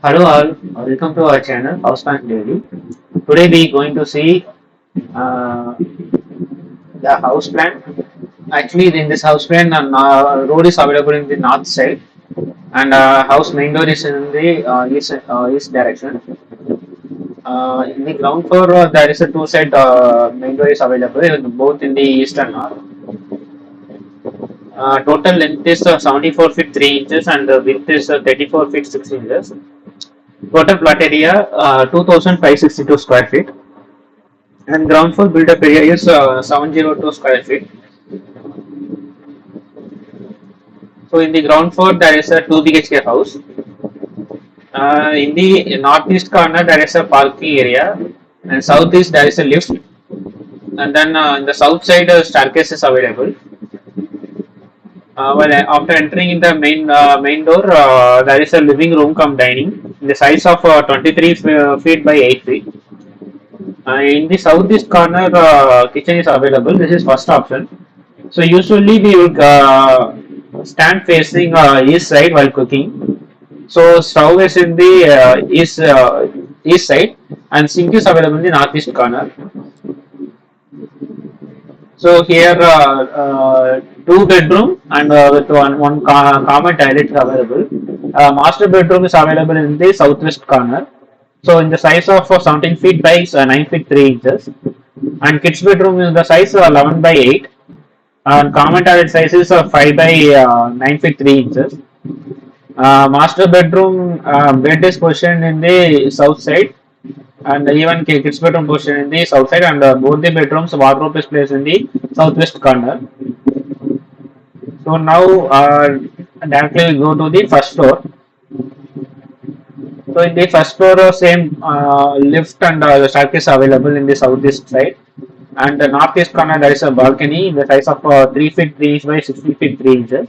Hello all, welcome to our channel House Plan Daily. Today we are going to see uh, the house plan. Actually, in this house plan, road is available in the north side, and house main door is in the east direction. In the ground floor, there is a two side main door is available, both in the east and north. Total length is 74 feet 3 inches, and width is 34 feet 6 inches. Total plot area 2562 square feet, and ground floor built up area is 702 square feet. So in the ground floor there is a 2 BHK house. In the northeast corner there is a parking area, and southeast there is a lift, and then in the south side staircase is available. After entering in the main door, there is a living room cum dining in the size of 23 feet by 8 feet. In the southeast corner, kitchen is available. This is first option. So usually we will stand facing east side while cooking. So stove is in the east side, and sink is available in the northeast corner. So here two bedroom and with one common toilet is available. Master bedroom is available in the southwest corner. So in the size of 17 feet by 9 feet 3 inches, and kids bedroom is the size 11 by 8, and common toilet size is 5 by 9 feet 3 inches. Master bedroom bed is positioned in the south side, and even kids bedroom positioned in the south side, and both the bedrooms wardrobe is placed in the southwest corner. So now directly we go to the first floor. So in the first floor, same lift and the staircase available in the southeast side, and the northeast corner there is a balcony in the size of 3 feet 3 inches by 60 feet 3 inches.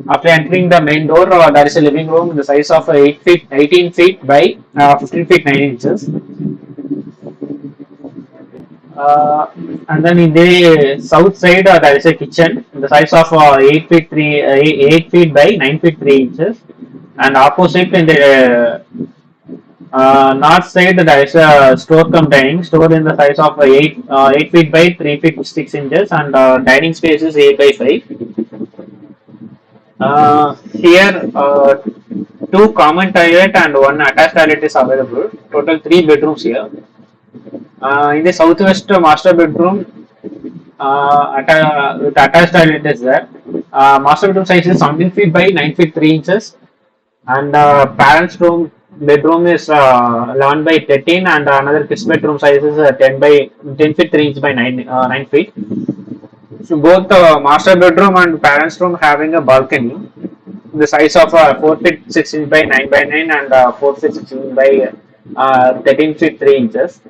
After entering the main door, there is a living room in the size of 18 feet by 15 feet 9 inches. Uh, and then in the south side, there is a kitchen in the size of 8 feet by 9 feet 3 inches. And opposite in the north side, there is a store cum dining store in the size of 8 feet by 3 feet 6 inches, and dining space is 8 by 5. Here, two common toilet and one attached toilet is available. Total three bedrooms here. In the southwest master bedroom, with attached toilet is there. Master bedroom size is 17 feet by 9 feet 3 inches, and parents' room bedroom is 11 by 13, and another kids bedroom size is 10 feet 3 inches by 9 feet. So both master bedroom and parents' room having a balcony, the size of 4 feet 6 inches by 9 by 9, and 4 feet 6 inches by 13 feet 3 inches.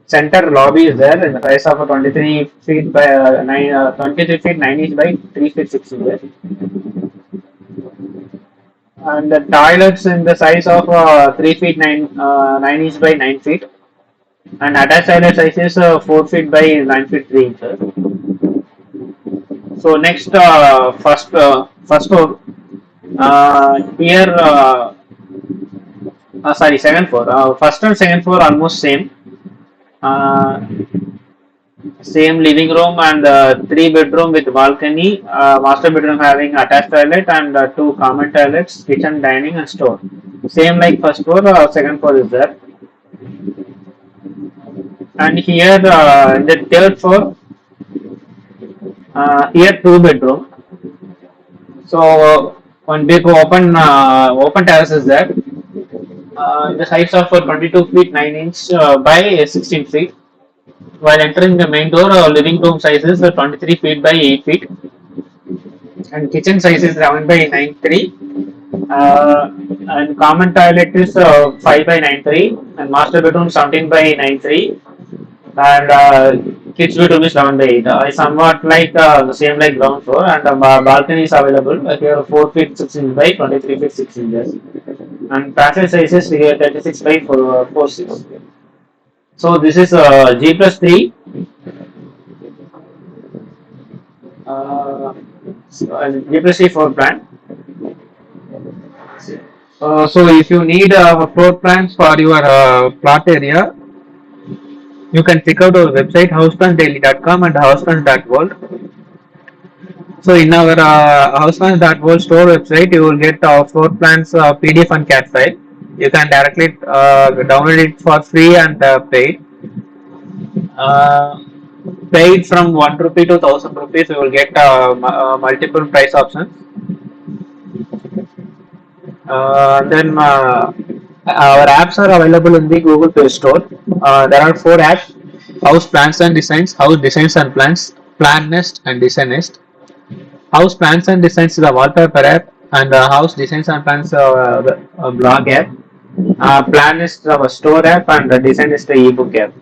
Center lobby is there in the size of 23 feet by 23 feet 9 inches by 3 feet 6 inches. And the toilets in the size of 3 feet 9 inches by 9 feet. And attached toilet size is 4 feet by 9 feet 3 inches. So next, first floor. Here, sorry, second floor. First and second floor almost same. Same living room and three bedroom with balcony. Master bedroom having attached toilet and two common toilets, kitchen, dining, and store. Same like first floor. Second floor is there. And here in the third floor, here two bedroom. So one big open terrace is there. The size of 22 feet 9 inch by 16 feet. While entering the main door, living room size is 23 feet by 8 feet, and kitchen size is 11 by 9.3. And common toilet is 5 by 9.3, and master bedroom 17 by 9.3, and kids bedroom is 11 by 8. It's somewhat like the same like ground floor, and balcony is available here 4 feet 6 inches by 23 feet 6 inches, and passage size is 36 by 4 6. So this is G plus 3. G plus 3 floor plan. So if you need floor plans for your plot area, you can check out our website houseplansdaily.com and houseplans.world. So in our houseplans.world store website, you will get floor plans PDF and CAD file. You can directly download it for free and paid. Uh, Paid from 1 rupee to 1,000 rupees, you will get multiple price options. Then our apps are available in the Google Play Store. There are four apps: House Plans and Designs, House Designs and Plans, Plan Nest, and Design Nest. House Plans and Designs is a wallpaper app, and House Designs and Plans a blog app. Plan is our store app, and Design is the ebook app.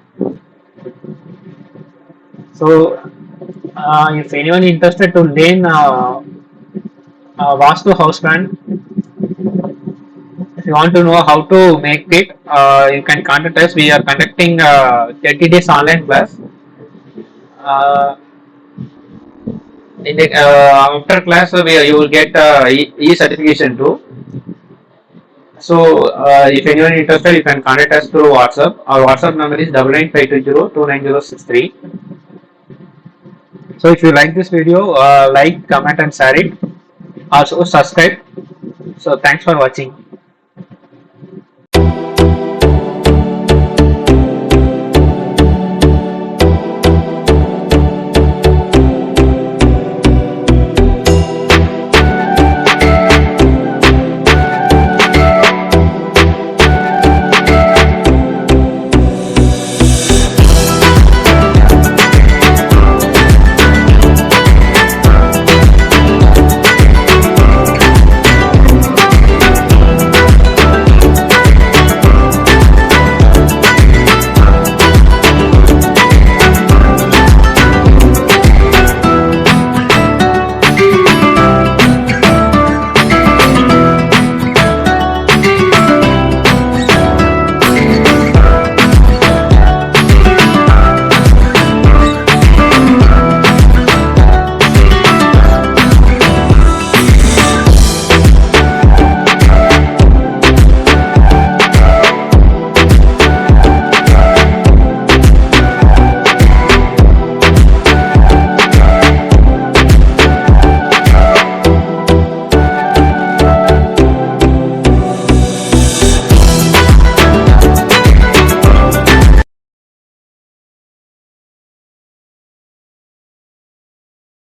So, if anyone interested to learn Vastu house plan, if you want to know how to make it, you can contact us. We are conducting 30 days online class. Uh, in the after class, you will get e certification too. So, if anyone interested, you can contact us through WhatsApp. Our WhatsApp number is 99520 So, if you like this video, like, comment, and share it. Also, subscribe. So, thanks for watching.